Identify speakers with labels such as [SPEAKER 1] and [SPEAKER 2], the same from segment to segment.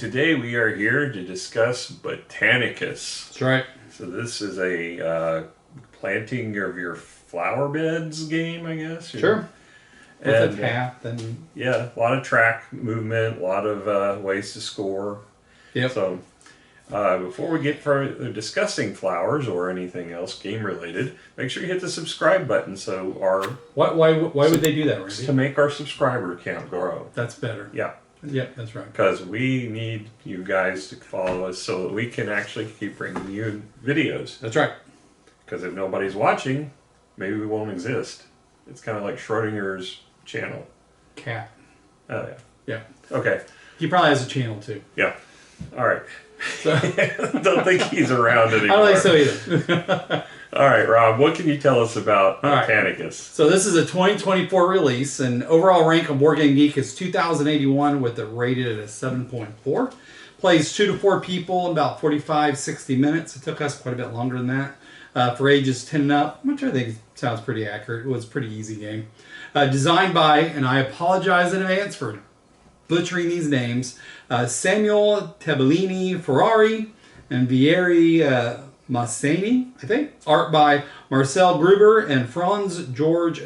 [SPEAKER 1] today we are here to discuss Botanicus.
[SPEAKER 2] That's right.
[SPEAKER 1] So this is a planting of your flower beds game, I guess.
[SPEAKER 2] Sure. With
[SPEAKER 1] And
[SPEAKER 2] a path and
[SPEAKER 1] yeah, a lot of track movement, a lot of ways to score.
[SPEAKER 2] yep.
[SPEAKER 1] So before we get further discussing flowers or anything else game related, make sure you hit the subscribe button so our
[SPEAKER 2] Why would they do that, Randy?
[SPEAKER 1] to make our subscriber count grow.
[SPEAKER 2] That's better.
[SPEAKER 1] Yeah.
[SPEAKER 2] Yep, that's right.
[SPEAKER 1] Because we need you guys to follow us so that we can actually keep bringing you videos.
[SPEAKER 2] That's right.
[SPEAKER 1] Because if nobody's watching, maybe we won't exist. It's kind of like Schrodinger's channel.
[SPEAKER 2] Cat.
[SPEAKER 1] Oh, yeah.
[SPEAKER 2] Yeah.
[SPEAKER 1] Okay.
[SPEAKER 2] He probably has a channel too.
[SPEAKER 1] Yeah. All right.
[SPEAKER 2] So,
[SPEAKER 1] Don't think he's around anymore.
[SPEAKER 2] I don't think so either.
[SPEAKER 1] All right, Rob, what can you tell us about
[SPEAKER 2] All right.
[SPEAKER 1] Botanicus?
[SPEAKER 2] So this is a 2024 release, and overall rank on Board Game Geek is 2081 with it rated at a 7.4. Plays 2 to 4 people in about 45-60 minutes. It took us quite a bit longer than that. For ages 10 and up, which I think sounds pretty accurate. It was a pretty easy game. Designed by, and I apologize in advance for butchering these names, Samuel Tabellini Ferrari and Vieri Massani, I think. Art by Marcel Gruber and Franz George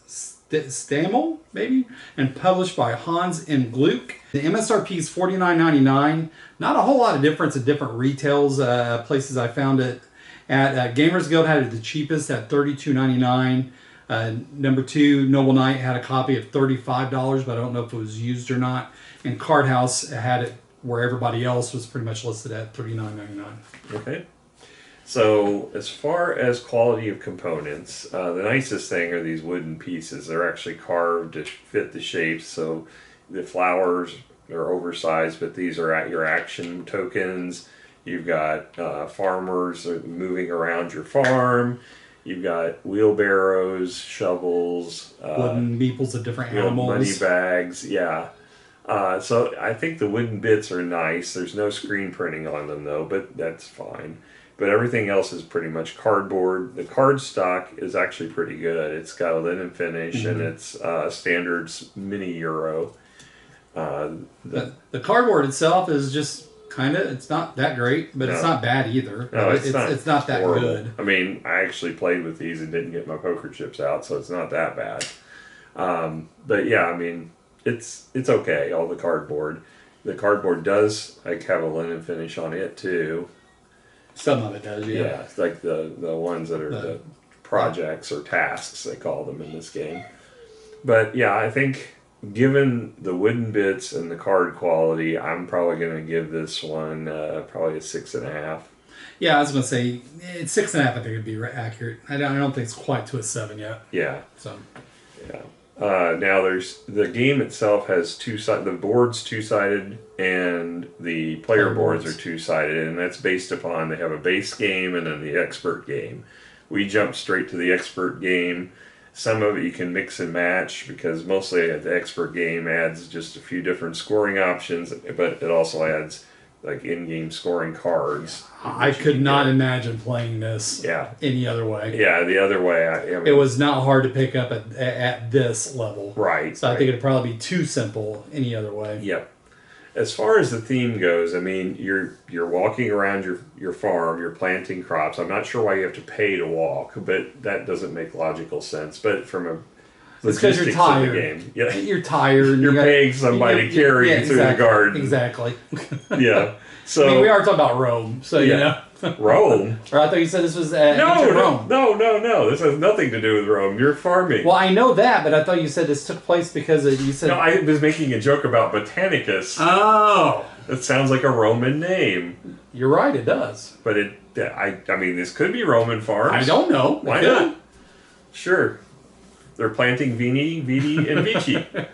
[SPEAKER 2] Stamel, maybe. And published by Hans Im Gluck. The MSRP is $49.99. Not a whole lot of difference at different retails. Places I found it at. Gamers Guild had it the cheapest at $32.99. Number 2, Noble Knight had a copy at $35, but I don't know if it was used or not. And Card House had it where everybody else was pretty much listed at $39.99.
[SPEAKER 1] Okay. So as far as quality of components, the nicest thing are these wooden pieces. They're actually carved to fit the shapes. So the flowers are oversized, but these are at your action tokens. You've got farmers moving around your farm. You've got wheelbarrows, shovels,
[SPEAKER 2] Wooden meeples of different animals.
[SPEAKER 1] money bags, yeah. So I think the wooden bits are nice. There's no screen printing on them though, but that's fine. But everything else is pretty much cardboard. The card stock is actually pretty good. It's got a linen finish and it's standard mini Euro.
[SPEAKER 2] The cardboard itself is just kind of, it's not that great, but it's not bad either.
[SPEAKER 1] No, it's
[SPEAKER 2] not that
[SPEAKER 1] horrible.
[SPEAKER 2] good.
[SPEAKER 1] I mean, I actually played with these and didn't get my poker chips out, so it's not that bad. But yeah, I mean, it's okay, all the cardboard. The cardboard does have a linen finish on it too.
[SPEAKER 2] Some of it does, yeah.
[SPEAKER 1] Yeah, it's like the ones that are the projects or tasks, they call them in this game. But yeah, I think given the wooden bits and the card quality, I'm probably going to give this one probably a 6.5.
[SPEAKER 2] Yeah, I was going to say, it's 6.5, I think it'd be accurate. I don't think it's quite to a 7 yet.
[SPEAKER 1] Yeah.
[SPEAKER 2] So.
[SPEAKER 1] Yeah. Now there's the game itself has the board's two-sided and the player boards are two-sided, and that's based upon they have a base game and then the expert game. We jumped straight to the expert game. Some of it you can mix and match because mostly the expert game adds just a few different scoring options, but it also adds like in-game scoring cards.
[SPEAKER 2] I could not imagine playing this any other way.
[SPEAKER 1] Yeah, the other way. I mean,
[SPEAKER 2] it was not hard to pick up at this level.
[SPEAKER 1] Right.
[SPEAKER 2] So I think it'd probably be too simple any other way.
[SPEAKER 1] Yep. As far as the theme goes, I mean, you're walking around your farm, you're planting crops. I'm not sure why you have to pay to walk, but that doesn't make logical sense. But from a
[SPEAKER 2] it's because you're tired.
[SPEAKER 1] Of the game. Yeah.
[SPEAKER 2] You're tired.
[SPEAKER 1] You're paying somebody to carry you through the garden.
[SPEAKER 2] Exactly.
[SPEAKER 1] Yeah. So
[SPEAKER 2] I mean, we are talking about Rome, so you know.
[SPEAKER 1] Rome?
[SPEAKER 2] Or I thought you said this was Rome.
[SPEAKER 1] No. This has nothing to do with Rome. You're farming.
[SPEAKER 2] Well, I know that, but I thought you said this took place because you said...
[SPEAKER 1] No, I was making a joke about Botanicus.
[SPEAKER 2] Oh!
[SPEAKER 1] It sounds like a Roman name.
[SPEAKER 2] You're right, it does.
[SPEAKER 1] But I mean, this could be Roman farms.
[SPEAKER 2] I don't know.
[SPEAKER 1] Why not? Sure. They're planting Vini, and Vici. I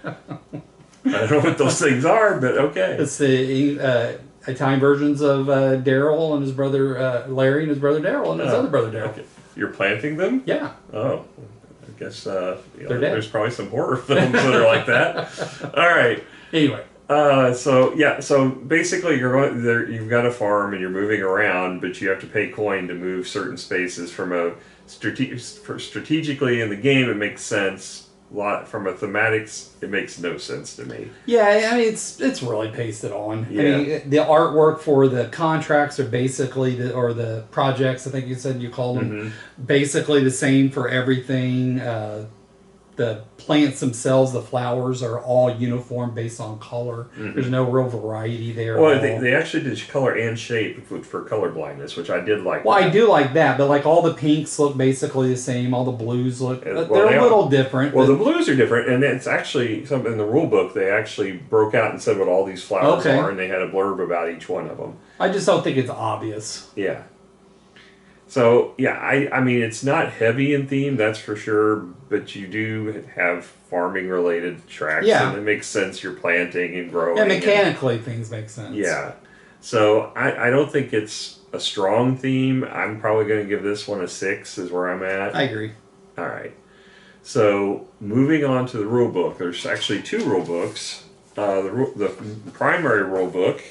[SPEAKER 1] don't know what those things are, but okay.
[SPEAKER 2] It's the Italian versions of Daryl and his brother Larry and his brother Daryl and his other brother Daryl. Okay.
[SPEAKER 1] You're planting them?
[SPEAKER 2] Yeah.
[SPEAKER 1] Oh, I guess there's probably some horror films that are like that. All right.
[SPEAKER 2] Anyway.
[SPEAKER 1] So basically you're going there. You've got a farm and you're moving around, but you have to pay coin to move certain spaces from a strategically in the game. It makes sense from a thematics, it makes no sense to me.
[SPEAKER 2] Yeah, I mean it's really pasted on.
[SPEAKER 1] Yeah.
[SPEAKER 2] I mean the artwork for the contracts are basically or the projects. I think you said you call them basically the same for everything. The plants themselves, the flowers, are all uniform based on color. There's no real variety there.
[SPEAKER 1] Well,
[SPEAKER 2] at all.
[SPEAKER 1] they actually did color and shape for color blindness, which I did like.
[SPEAKER 2] Well, I do like that, but like all the pinks look basically the same. All the blues look
[SPEAKER 1] Well,
[SPEAKER 2] they're a little different.
[SPEAKER 1] Well, the blues are different, and it's actually something in the rule book. They actually broke out and said what all these flowers are, and they had a blurb about each one of them.
[SPEAKER 2] I just don't think it's obvious.
[SPEAKER 1] Yeah. So yeah, I mean it's not heavy in theme, that's for sure, but you do have farming related tracks, and it makes sense. You're planting and growing.
[SPEAKER 2] Yeah, mechanically things make sense.
[SPEAKER 1] Yeah. So I don't think it's a strong theme. I'm probably going to give this one a 6 is where I'm at.
[SPEAKER 2] I agree.
[SPEAKER 1] All right. So moving on to the rule book, there's actually 2 rule books. The primary rule book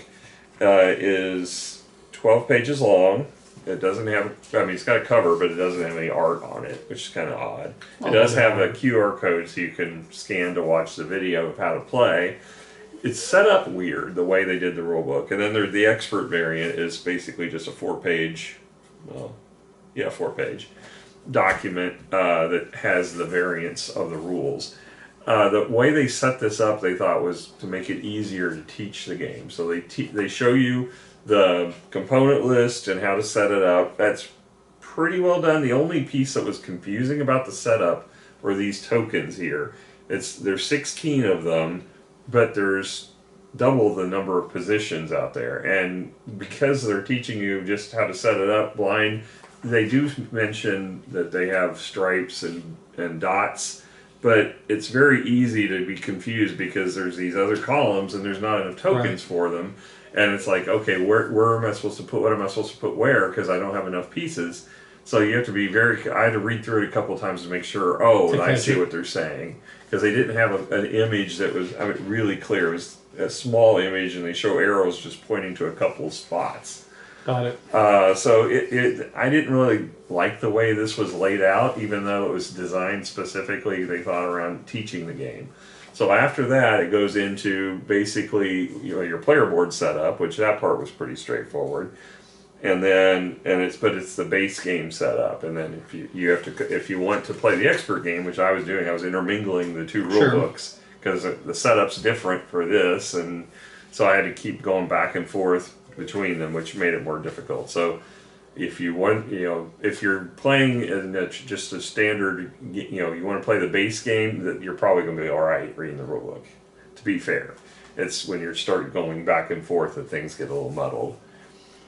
[SPEAKER 1] is 12 pages long. It doesn't have, I mean, it's got a cover, but it doesn't have any art on it, which is kind of odd. It does have a QR code so you can scan to watch the video of how to play. It's set up weird, the way they did the rule book. And then there's the expert variant is basically just a 4-page, 4-page document that has the variants of the rules. The way they set this up, they thought, was to make it easier to teach the game. So they show you the component list and how to set it up. That's pretty well done. The only piece that was confusing about the setup were these tokens here. There's 16 of them, but there's double the number of positions out there. And because they're teaching you just how to set it up blind, they do mention that they have stripes and dots, but it's very easy to be confused because there's these other columns and there's not enough tokens for them. And it's like, okay, where am I supposed to put, what am I supposed to put where? Because I don't have enough pieces. So you have to be I had to read through it a couple of times to make sure, I see what they're saying. Because they didn't have an image that was really clear. It was a small image and they show arrows just pointing to a couple of spots.
[SPEAKER 2] Got it.
[SPEAKER 1] So I didn't really like the way this was laid out, even though it was designed specifically, they thought, around teaching the game. So after that, it goes into basically your player board setup, which that part was pretty straightforward, and it's the base game setup, and then if you want to play the expert game, which I was doing, I was intermingling the 2 rule books because the setup's different for this, and so I had to keep going back and forth between them, which made it more difficult. So if you want, if you're playing in just a standard, you want to play the base game, that you're probably going to be all right reading the rule book. To be fair, it's when you start going back and forth that things get a little muddled.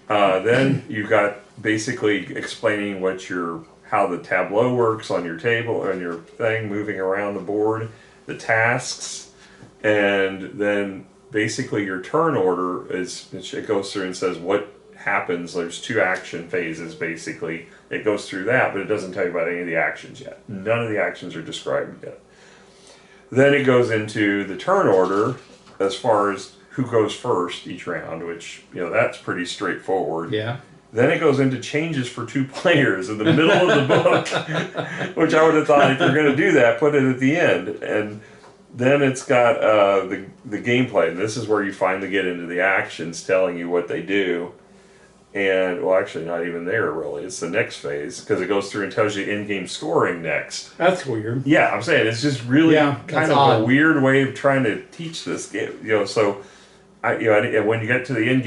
[SPEAKER 1] Then you've got basically explaining how the tableau works on your table, on your thing, moving around the board, the tasks, and then basically your turn order it goes through and says what happens. There's 2 action phases basically. It goes through that, but it doesn't tell you about any of the actions yet. None of the actions are described yet. Then it goes into the turn order as far as who goes first each round, which that's pretty straightforward.
[SPEAKER 2] Yeah.
[SPEAKER 1] Then it goes into changes for 2 players in the middle of the book, which I would have thought if you're going to do that, put it at the end. And then it's got the gameplay. And this is where you finally get into the actions telling you what they do. And, well, actually, not even there, really. It's the next phase, because it goes through and tells you in-game scoring next.
[SPEAKER 2] That's weird.
[SPEAKER 1] Yeah, I'm saying, it's just really kind of
[SPEAKER 2] odd.
[SPEAKER 1] a weird way of trying to teach this game. So, when you get to the end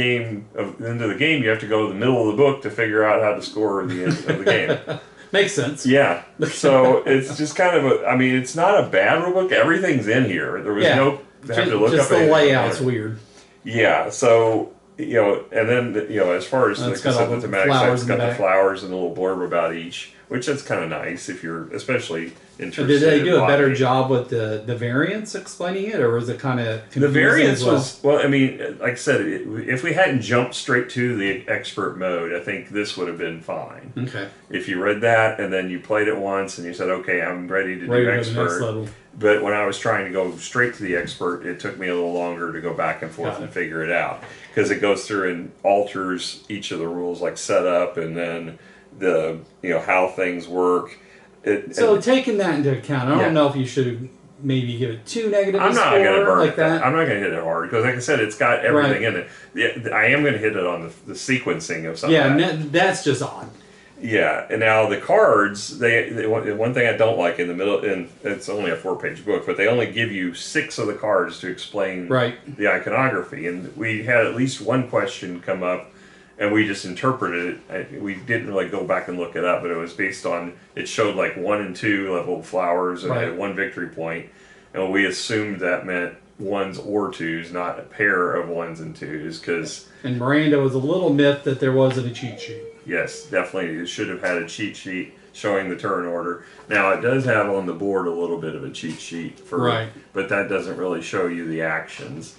[SPEAKER 1] of the game, you have to go to the middle of the book to figure out how to score the end of the game.
[SPEAKER 2] Makes sense.
[SPEAKER 1] Yeah. So, it's just kind of it's not a bad rule book. Everything's in here. There was no... have to look
[SPEAKER 2] just
[SPEAKER 1] up
[SPEAKER 2] the layout's weird.
[SPEAKER 1] Yeah, so... and then, as far as the thematic side, it's got the flowers and a little blurb about each, which that's kind of nice if you're especially interested.
[SPEAKER 2] Did they do a better job with the variants explaining it, or was it kind of confusing?
[SPEAKER 1] The variants
[SPEAKER 2] as well?
[SPEAKER 1] like I said, if we hadn't jumped straight to the expert mode, I think this would have been fine.
[SPEAKER 2] Okay.
[SPEAKER 1] If you read that and then you played it once and you said, okay, I'm ready to do expert. But when I was trying to go straight to the expert, it took me a little longer to go back and forth and figure it out. Because it goes through and alters each of the rules, like setup and then the how things work.
[SPEAKER 2] So taking that into account, I
[SPEAKER 1] Yeah.
[SPEAKER 2] don't know if you should maybe give it too negative
[SPEAKER 1] I'm
[SPEAKER 2] a
[SPEAKER 1] not
[SPEAKER 2] score
[SPEAKER 1] going to burn
[SPEAKER 2] like
[SPEAKER 1] it.
[SPEAKER 2] that.
[SPEAKER 1] I'm not going to hit it hard because, like I said, it's got everything
[SPEAKER 2] Right.
[SPEAKER 1] in it. Yeah, I am going to hit it on the sequencing of some
[SPEAKER 2] Yeah,
[SPEAKER 1] of that.
[SPEAKER 2] that's just odd.
[SPEAKER 1] Yeah, and now the cards, they one thing I don't like in the middle, and it's only a 4-page book, but they only give you 6 of the cards to explain
[SPEAKER 2] Right.
[SPEAKER 1] the iconography. And we had at least one question come up, and we just interpreted it. We didn't really go back and look it up, but it was based on, it showed like 1 and 2 level flowers and
[SPEAKER 2] Right.
[SPEAKER 1] had 1 victory point, and we assumed that meant 1s or 2s, not a pair of 1s and 2s, because
[SPEAKER 2] And Miranda was a little myth that there wasn't a cheat sheet.
[SPEAKER 1] yes, definitely. It should have had a cheat sheet showing the turn order. Now it does have on the board a little bit of a cheat sheet for,
[SPEAKER 2] Right.
[SPEAKER 1] but that doesn't really show you the actions,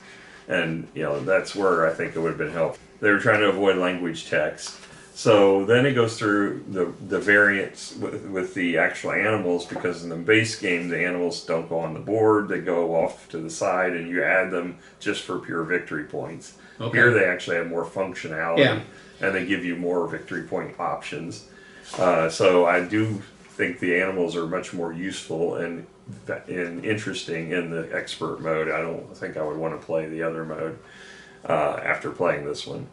[SPEAKER 1] and that's where I think it would have been helpful. They were trying to avoid language text, so then it goes through the variants with the actual animals, because in the base game the animals don't go on the board; they go off to the side, and you add them just for pure victory points.
[SPEAKER 2] Okay.
[SPEAKER 1] Here they actually have more functionality.
[SPEAKER 2] Yeah.
[SPEAKER 1] And they give you more victory point options. So I do think the animals are much more useful and interesting in the expert mode. I don't think I would want to play the other mode after playing this one.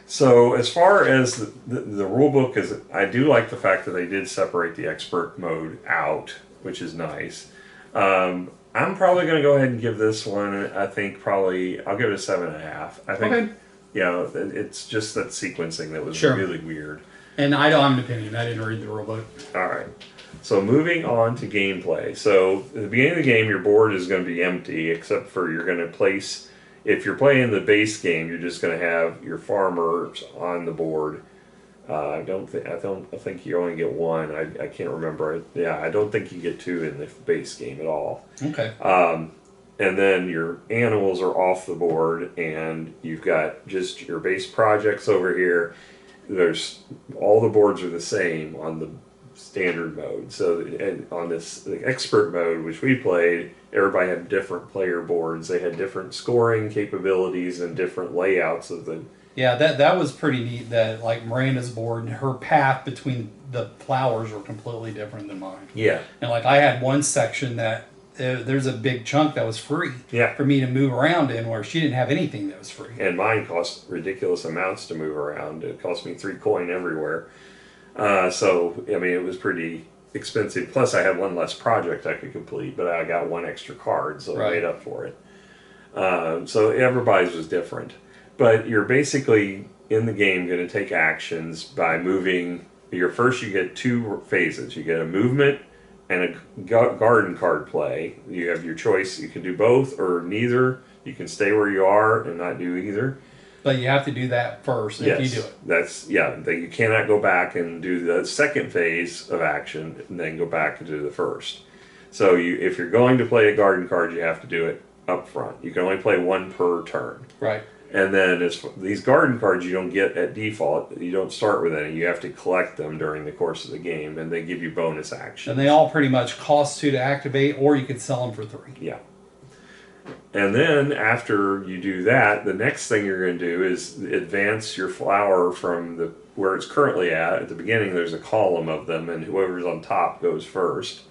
[SPEAKER 1] So as far as the rule book is, I do like the fact that they did separate the expert mode out, which is nice. I'm probably going to go ahead and give this one, I think probably, I'll give it a 7.5. I think,
[SPEAKER 2] Okay.
[SPEAKER 1] it's just that sequencing that was
[SPEAKER 2] Sure.
[SPEAKER 1] really weird.
[SPEAKER 2] And I don't have an opinion. I didn't read the rule book.
[SPEAKER 1] All right. So moving on to gameplay. So at the beginning of the game, your board is going to be empty, except for you're going to place. If you're playing the base game, you're just going to have your farmers on the board. I think you only get one. I can't remember. Yeah, I don't think you get 2 in the base game at all.
[SPEAKER 2] Okay.
[SPEAKER 1] And then your animals are off the board, and you've got just your base projects over here. There's all the boards are the same on the standard mode. So and on the expert mode, which we played, everybody had different player boards. They had different scoring capabilities and different layouts of the.
[SPEAKER 2] Yeah, that was pretty neat. That like Miranda's board and her path between the flowers were completely different than mine.
[SPEAKER 1] Yeah.
[SPEAKER 2] And like I had one section that there's a big chunk that was free.
[SPEAKER 1] Yeah.
[SPEAKER 2] For me to move around in, where she didn't have anything that was free.
[SPEAKER 1] And mine cost ridiculous amounts to move around. It cost me 3 coin everywhere. So I mean, it was pretty expensive. Plus, I had 1 less project I could complete, but I got 1 extra card, so
[SPEAKER 2] Right.
[SPEAKER 1] I made up for it. So everybody's was different. But you're basically in the game going to take actions by moving. You get 2 phases. You get a movement and a garden card play. You have your choice. You can do both or neither. You can stay where you are and not do either.
[SPEAKER 2] But you have to do that first if you do it.
[SPEAKER 1] You cannot go back and do the second phase of action and then go back and do the first. So if you're going to play a garden card, you have to do it up front. You can only play 1 per turn.
[SPEAKER 2] Right.
[SPEAKER 1] And then these garden cards you don't get at default. You don't start with any. You have to collect them during the course of the game, and they give you bonus action.
[SPEAKER 2] And they all pretty much cost 2 to activate, or you could sell them for 3.
[SPEAKER 1] Yeah. And then after you do that, the next thing you're going to do is advance your flower from where it's currently at. At the beginning, there's a column of them, and whoever's on top goes first.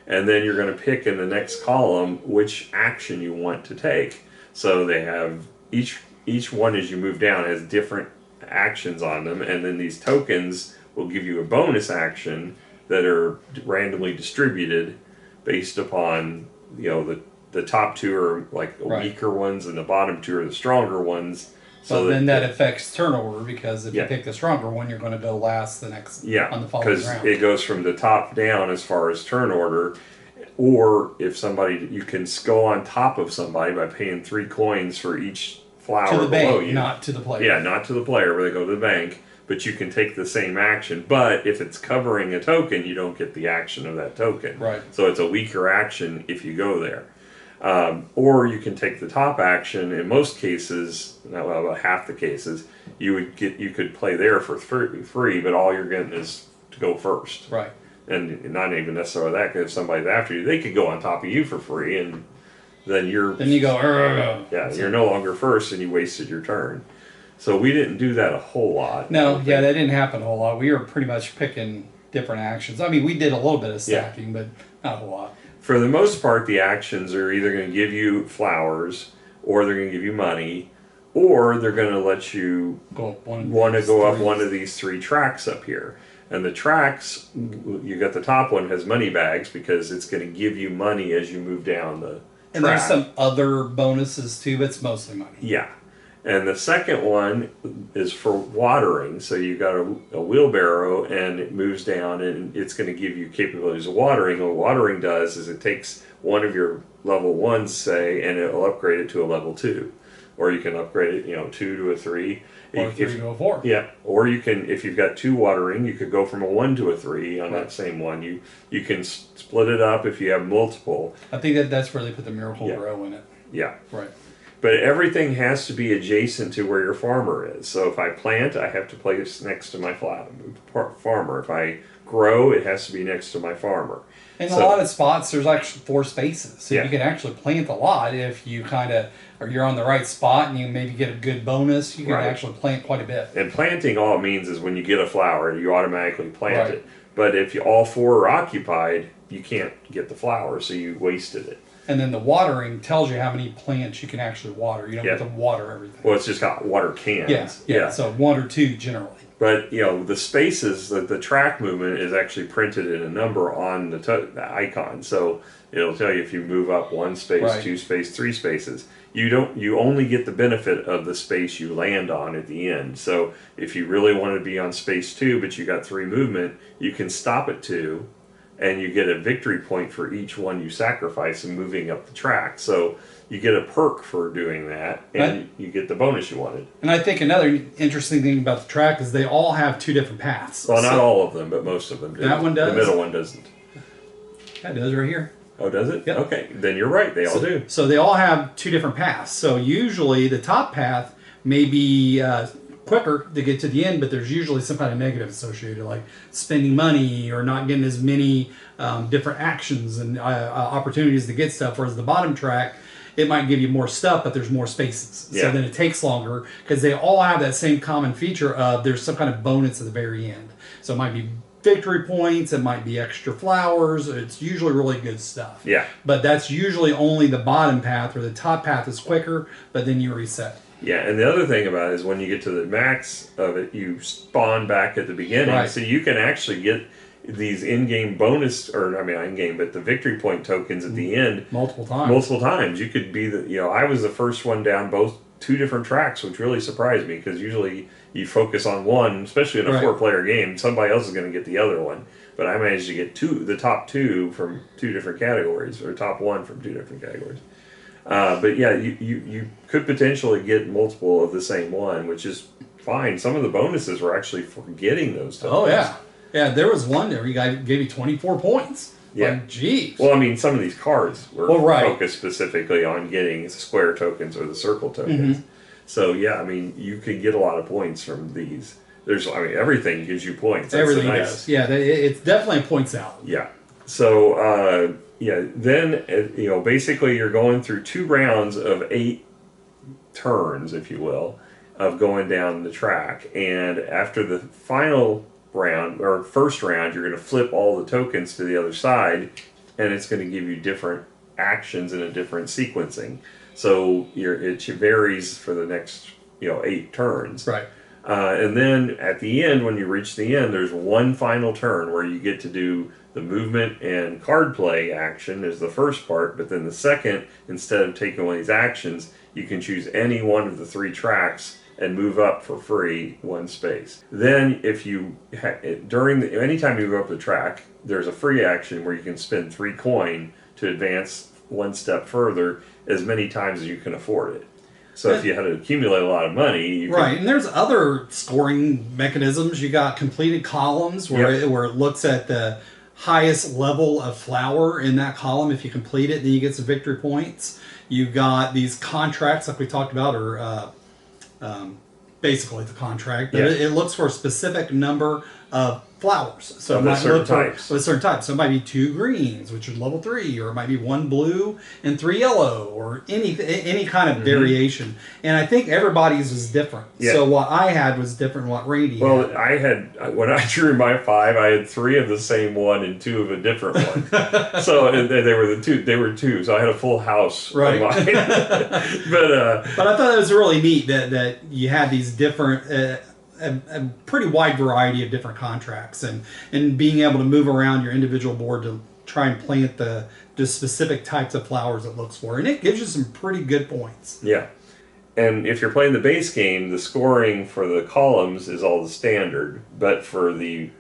[SPEAKER 1] And then you're going to pick in the next column which action you want to take. So they have each one as you move down has different actions on them, and then these tokens will give you a bonus action that are randomly distributed based upon the top 2 are like the
[SPEAKER 2] Right.
[SPEAKER 1] weaker ones, and the bottom 2 are the stronger ones.
[SPEAKER 2] So then that affects turnover, because if
[SPEAKER 1] Yeah.
[SPEAKER 2] you pick the stronger one, you're going to go last on the following
[SPEAKER 1] because
[SPEAKER 2] round.
[SPEAKER 1] it goes from the top down as far as turn order. Or if you can go on top of somebody by paying 3 coins for each flower
[SPEAKER 2] to the
[SPEAKER 1] below
[SPEAKER 2] bank,
[SPEAKER 1] you.
[SPEAKER 2] not to the player.
[SPEAKER 1] Yeah, not to the player, where they go to the bank. But you can take the same action. But if it's covering a token, you don't get the action of that token.
[SPEAKER 2] Right.
[SPEAKER 1] So it's a weaker action if you go there. Or you can take the top action. In most cases, about half the cases, you could play there for free, but all you're getting is to go first.
[SPEAKER 2] Right.
[SPEAKER 1] And not even necessarily that, because if somebody's after you, they could go on top of you for free, and then
[SPEAKER 2] Then you go,
[SPEAKER 1] you're no longer first, and you wasted your turn. So we didn't do that a whole lot.
[SPEAKER 2] No, that didn't happen a whole lot. We were pretty much picking different actions. I mean, we did a little bit of stacking, but not a whole lot.
[SPEAKER 1] For the most part, the actions are either going to give you flowers, or they're going to give you money, or they're going to let you want to go up one of these 3 tracks up here. And the tracks, you got the top one has money bags because it's going to give you money as you move down the
[SPEAKER 2] And
[SPEAKER 1] track.
[SPEAKER 2] there's some other bonuses too, but it's mostly money.
[SPEAKER 1] Yeah. And the second one is for watering. So you got a wheelbarrow and it moves down and it's going to give you capabilities of watering. And what watering does is it takes one of your level 1s, say, and it'll upgrade it to a level 2. Or you can upgrade it, 2 to a 3.
[SPEAKER 2] Or 3 to a 4.
[SPEAKER 1] Yeah. Or you can, if you've got 2 watering, you could go from a 1 to a 3 on that same one. You can split it up if you have multiple.
[SPEAKER 2] I think that's where they put the miracle grow in it.
[SPEAKER 1] Yeah.
[SPEAKER 2] Right.
[SPEAKER 1] But everything has to be adjacent to where your farmer is. So if I plant, I have to place next to my farmer. If I grow, it has to be next to my farmer.
[SPEAKER 2] In a lot of spots, there's actually 4 spaces. So you can actually plant a lot if you or you're on the right spot and you maybe get a good bonus. You can actually plant quite a bit.
[SPEAKER 1] And planting, all it means is when you get a flower, you automatically plant it. But if all 4 are occupied, you can't get the flower, so you wasted it.
[SPEAKER 2] And then the watering tells you how many plants you can actually water. You don't have to water everything.
[SPEAKER 1] Well, it's just got water cans.
[SPEAKER 2] Yeah. So 1 or 2 generally.
[SPEAKER 1] But the spaces, the track movement is actually printed in a number on the icon. So it'll tell you if you move up 1 space, 2 space, 3 spaces. You only get the benefit of the space you land on at the end. So if you really want to be on space 2, but you got 3 movement, you can stop at 2. And you get a victory point for each one you sacrifice in moving up the track. So you get a perk for doing that, and you get the bonus you wanted.
[SPEAKER 2] And I think another interesting thing about the track is they all have 2 different paths.
[SPEAKER 1] Well, not all of them, but most of them do.
[SPEAKER 2] That one does?
[SPEAKER 1] The middle one doesn't.
[SPEAKER 2] That does right here.
[SPEAKER 1] Oh, does it?
[SPEAKER 2] Yep.
[SPEAKER 1] Okay, then you're right. They all do.
[SPEAKER 2] So they all have 2 different paths. So usually the top path may be quicker to get to the end, but there's usually some kind of negative associated, like spending money or not getting as many different actions and opportunities to get stuff. Whereas the bottom track, it might give you more stuff, but there's more spaces.
[SPEAKER 1] Yeah.
[SPEAKER 2] So then it takes longer because they all have that same common feature of there's some kind of bonus at the very end. So it might be victory points, it might be extra flowers. It's usually really good stuff.
[SPEAKER 1] Yeah.
[SPEAKER 2] But that's usually only the bottom path, or the top path is quicker, but then you reset.
[SPEAKER 1] Yeah, and the other thing about it is when you get to the max of it, you spawn back at the beginning.
[SPEAKER 2] Right.
[SPEAKER 1] So you can actually get these in-game bonus, or I mean not in-game, but the victory point tokens at the end.
[SPEAKER 2] Multiple times.
[SPEAKER 1] Multiple times. You could be I was the first one down both 2 different tracks, which really surprised me because usually you focus on one, especially in a 4-player game, somebody else is going to get the other one. But I managed to get the top 2 from 2 different categories, or top 1 from 2 different categories. But yeah, you could potentially get multiple of the same one, which is fine. Some of the bonuses were actually for getting those tokens.
[SPEAKER 2] Oh yeah. Yeah, there was one there. You guys gave you 24 points.
[SPEAKER 1] Yeah.
[SPEAKER 2] Like, geez.
[SPEAKER 1] Well, I mean, some of these cards were
[SPEAKER 2] right.
[SPEAKER 1] focused specifically on getting square tokens or the circle tokens.
[SPEAKER 2] Mm-hmm.
[SPEAKER 1] So yeah, I mean, you could get a lot of points from these. Everything gives you points. That's
[SPEAKER 2] Everything
[SPEAKER 1] nice.
[SPEAKER 2] does. Yeah, it's definitely a points out.
[SPEAKER 1] Yeah. So then basically you're going through 2 rounds of 8 turns, if you will, of going down the track, and after the final round or first round, you're going to flip all the tokens to the other side, and it's going to give you different actions in a different sequencing. So it varies for the next 8 turns.
[SPEAKER 2] Right.
[SPEAKER 1] And then at the end, when you reach the end, there's one final turn where you get to do the movement and card play action is the first part, but then the second, instead of taking one of these actions, you can choose any one of the 3 tracks and move up for free 1 space. Then if you anytime you go up the track, there's a free action where you can spend 3 coin to advance 1 step further as many times as you can afford it. So if you had to accumulate a lot of money, you
[SPEAKER 2] right, and there's other scoring mechanisms. You got completed columns where it looks at the highest level of flower in that column. If you complete it, then you get some victory points. You got these contracts like we talked about, or basically the contract. But it looks for a specific number of flowers. So
[SPEAKER 1] Of
[SPEAKER 2] it might
[SPEAKER 1] certain
[SPEAKER 2] look for
[SPEAKER 1] types.
[SPEAKER 2] with certain types. So it might be 2 greens, which is level 3, or it might be 1 blue and 3 yellow, or any kind of variation. And I think everybody's was different.
[SPEAKER 1] Yeah.
[SPEAKER 2] So what I had was different than what Randy
[SPEAKER 1] Well,
[SPEAKER 2] had.
[SPEAKER 1] I had when I drew my 5, I had 3 of the same one and 2 of a different one. So and they were the two. They were 2. So I had a full house.
[SPEAKER 2] Right.
[SPEAKER 1] Of mine.
[SPEAKER 2] But I thought it was really neat that you had these different. A pretty wide variety of different contracts, and being able to move around your individual board to try and plant the specific types of flowers it looks for, and it gives you some pretty good points.
[SPEAKER 1] Yeah. And if you're playing the base game, the scoring for the columns is all the standard. But for the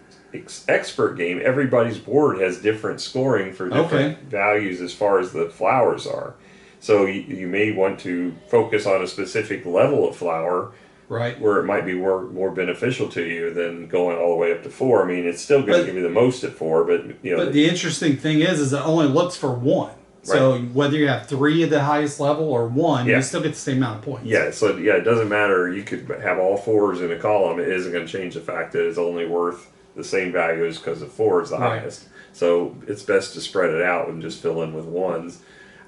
[SPEAKER 1] expert game, everybody's board has different scoring for different values as far as the flowers are. So you may want to focus on a specific level of flower,
[SPEAKER 2] right,
[SPEAKER 1] where it might be more beneficial to you than going all the way up to 4. I mean, it's still going to give you the most at 4, but you know.
[SPEAKER 2] But the interesting thing is it only looks for 1. So whether you have 3 at the highest level or 1, you still get the same amount of points.
[SPEAKER 1] Yeah, so it doesn't matter. You could have all 4s in a column. It isn't going to change the fact that it's only worth the same values because the 4 is the highest. So it's best to spread it out and just fill in with 1s.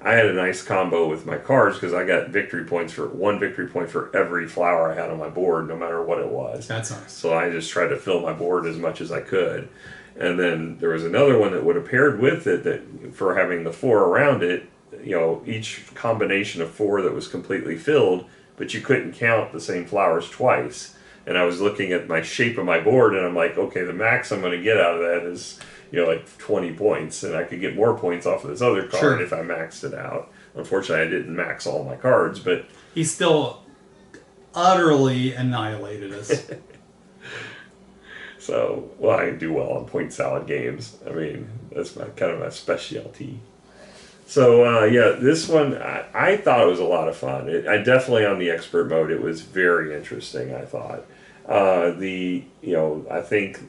[SPEAKER 1] I had a nice combo with my cards because I got victory points for 1 victory point for every flower I had on my board, no matter what it was.
[SPEAKER 2] That's nice.
[SPEAKER 1] So I just tried to fill my board as much as I could. And then there was another one that would have paired with it that for having the 4 around it, you know, each combination of 4 that was completely filled, but you couldn't count the same flowers twice. And I was looking at my shape of my board and I'm like, okay, the max I'm going to get out of that is, you know, like 20 points, and I could get more points off of this other card if I maxed it out. Unfortunately, I didn't max all my cards, but
[SPEAKER 2] he still utterly annihilated us.
[SPEAKER 1] So, well, I do well on point salad games. I mean, that's kind of my specialty. So, yeah, this one, I thought it was a lot of fun. I definitely, on the expert mode, it was very interesting, I thought. I think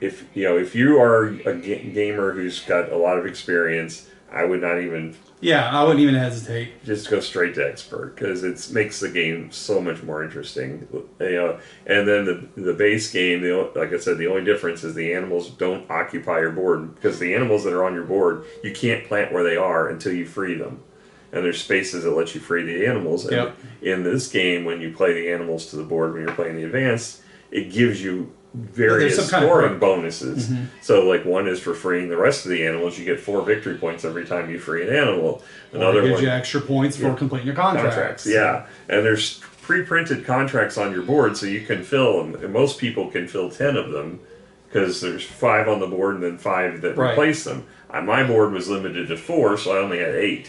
[SPEAKER 1] if you are a gamer who's got a lot of experience, I would not even...
[SPEAKER 2] Yeah, I wouldn't even hesitate.
[SPEAKER 1] Just go straight to expert because it makes the game so much more interesting. You know, and then the base game, like I said, the only difference is the animals don't occupy your board, because the animals that are on your board, you can't plant where they are until you free them. And there's spaces that let you free the animals. And in this game, when you play the animals to the board when you're playing the advanced, it gives you various scoring bonuses. So like one is for freeing the rest of the animals. You get 4 victory points every time you free an animal.
[SPEAKER 2] Another one gives you extra points for completing your contracts.
[SPEAKER 1] Yeah, and there's pre-printed contracts on your board, so you can fill them. And most people can fill 10 of them because there's 5 on the board and then 5 that replace them. My board was limited to 4, so I only had 8.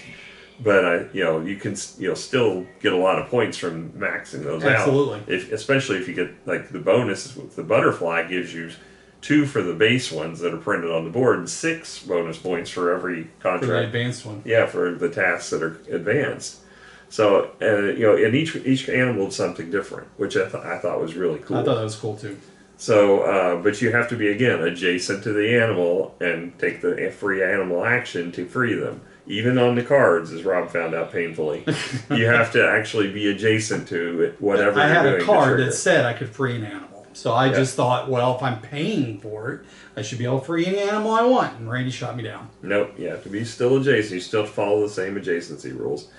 [SPEAKER 1] But you can still get a lot of points from maxing those out. Especially if you get like the bonus with the butterfly gives you 2 for the base ones that are printed on the board and 6 bonus points for every contract.
[SPEAKER 2] For the advanced one.
[SPEAKER 1] Yeah, for the tasks that are advanced. So and each animal is something different, which I thought was really cool.
[SPEAKER 2] I thought that was cool too.
[SPEAKER 1] So, but you have to be again adjacent to the animal and take the free animal action to free them. Even on the cards, as Rob found out painfully, you have to actually be adjacent to whatever you're doing.
[SPEAKER 2] I had a card that said I could free an animal. So I just thought, well, if I'm paying for it, I should be able to free any animal I want. And Randy shot me down.
[SPEAKER 1] Nope, you have to be still adjacent. You still have to follow the same adjacency rules.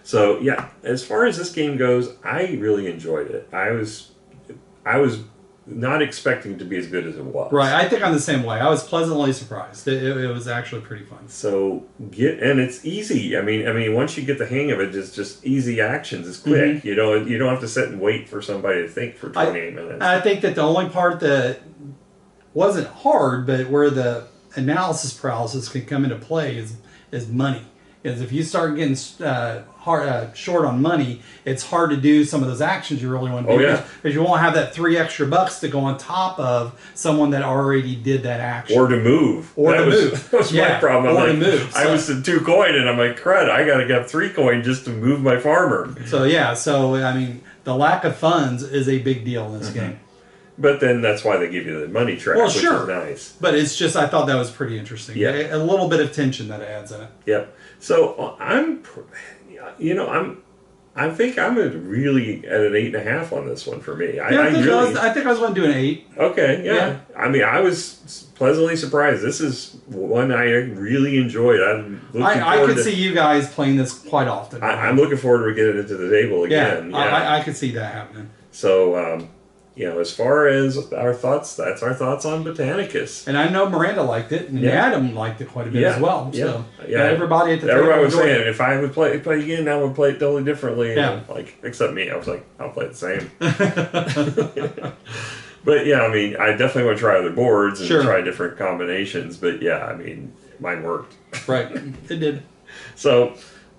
[SPEAKER 1] So, yeah, as far as this game goes, I really enjoyed it. I was not expecting to be as good as it was.
[SPEAKER 2] Right, I think I'm the same way. I was pleasantly surprised. It was actually pretty fun.
[SPEAKER 1] So and it's easy. I mean, once you get the hang of it, it's just easy actions. It's quick. You don't have to sit and wait for somebody to think for 28 minutes.
[SPEAKER 2] I think that the only part that wasn't hard, but where the analysis paralysis can come into play is money. Because if you start getting short on money, it's hard to do some of those actions you really want to do. Because you won't have that $3 extra to go on top of someone that already did that action.
[SPEAKER 1] Or to move. That was my problem.
[SPEAKER 2] To move.
[SPEAKER 1] I was in 2 coin, and I'm like, crud, I got to get 3 coin just to move my farmer.
[SPEAKER 2] So, I mean, the lack of funds is a big deal in this game.
[SPEAKER 1] But then that's why they give you the money track, which is nice.
[SPEAKER 2] But it's just, I thought that was pretty interesting. Yeah. A little bit of tension that it adds in it.
[SPEAKER 1] Yep. So I'm I think I'm really at an 8.5 on this one for me.
[SPEAKER 2] I think I was going to do an 8.
[SPEAKER 1] Okay, yeah.
[SPEAKER 2] Yeah.
[SPEAKER 1] I mean, I was pleasantly surprised. This is one I really enjoyed.
[SPEAKER 2] I could see you guys playing this quite often.
[SPEAKER 1] I'm looking forward to getting it to the table again.
[SPEAKER 2] Yeah, I could see that happening.
[SPEAKER 1] So, as far as our thoughts, that's our thoughts on Botanicus.
[SPEAKER 2] And I know Miranda liked it, and Adam liked it quite a bit as well. So, everybody at the table
[SPEAKER 1] everybody was
[SPEAKER 2] enjoyed
[SPEAKER 1] saying
[SPEAKER 2] it.
[SPEAKER 1] if I would play again, I would play it totally differently.
[SPEAKER 2] Yeah.
[SPEAKER 1] And, except me, I was like, I'll play it the same. But yeah, I mean, I definitely want to try other boards and try different combinations. But yeah, I mean, mine worked.
[SPEAKER 2] Right, it did.
[SPEAKER 1] So,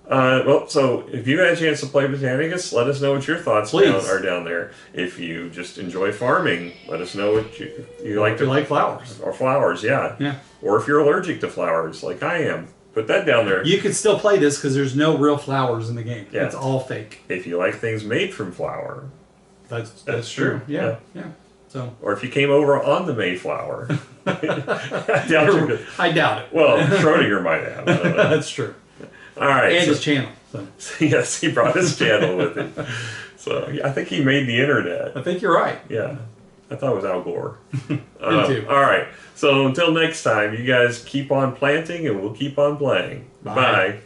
[SPEAKER 1] so if you had a chance to play Botanicus, let us know what your thoughts are down there. If you just enjoy farming, let us know what you like.
[SPEAKER 2] You like flowers.
[SPEAKER 1] Or flowers, yeah.
[SPEAKER 2] Yeah.
[SPEAKER 1] Or if you're allergic to flowers, like I am, put that down there.
[SPEAKER 2] You could still play this because there's no real flowers in the game.
[SPEAKER 1] Yeah.
[SPEAKER 2] It's all fake.
[SPEAKER 1] If you like things made from flower.
[SPEAKER 2] That's true. Yeah. So.
[SPEAKER 1] Or if you came over on the Mayflower. I
[SPEAKER 2] doubt it.
[SPEAKER 1] Well, Schrodinger might have. I don't know.
[SPEAKER 2] That's true.
[SPEAKER 1] All right.
[SPEAKER 2] And his channel. So.
[SPEAKER 1] Yes, he brought his channel with him. So I think he made the internet.
[SPEAKER 2] I think you're right.
[SPEAKER 1] Yeah. I thought it was Al Gore.
[SPEAKER 2] Me too.
[SPEAKER 1] All right. So until next time, you guys keep on planting and we'll keep on playing. Bye.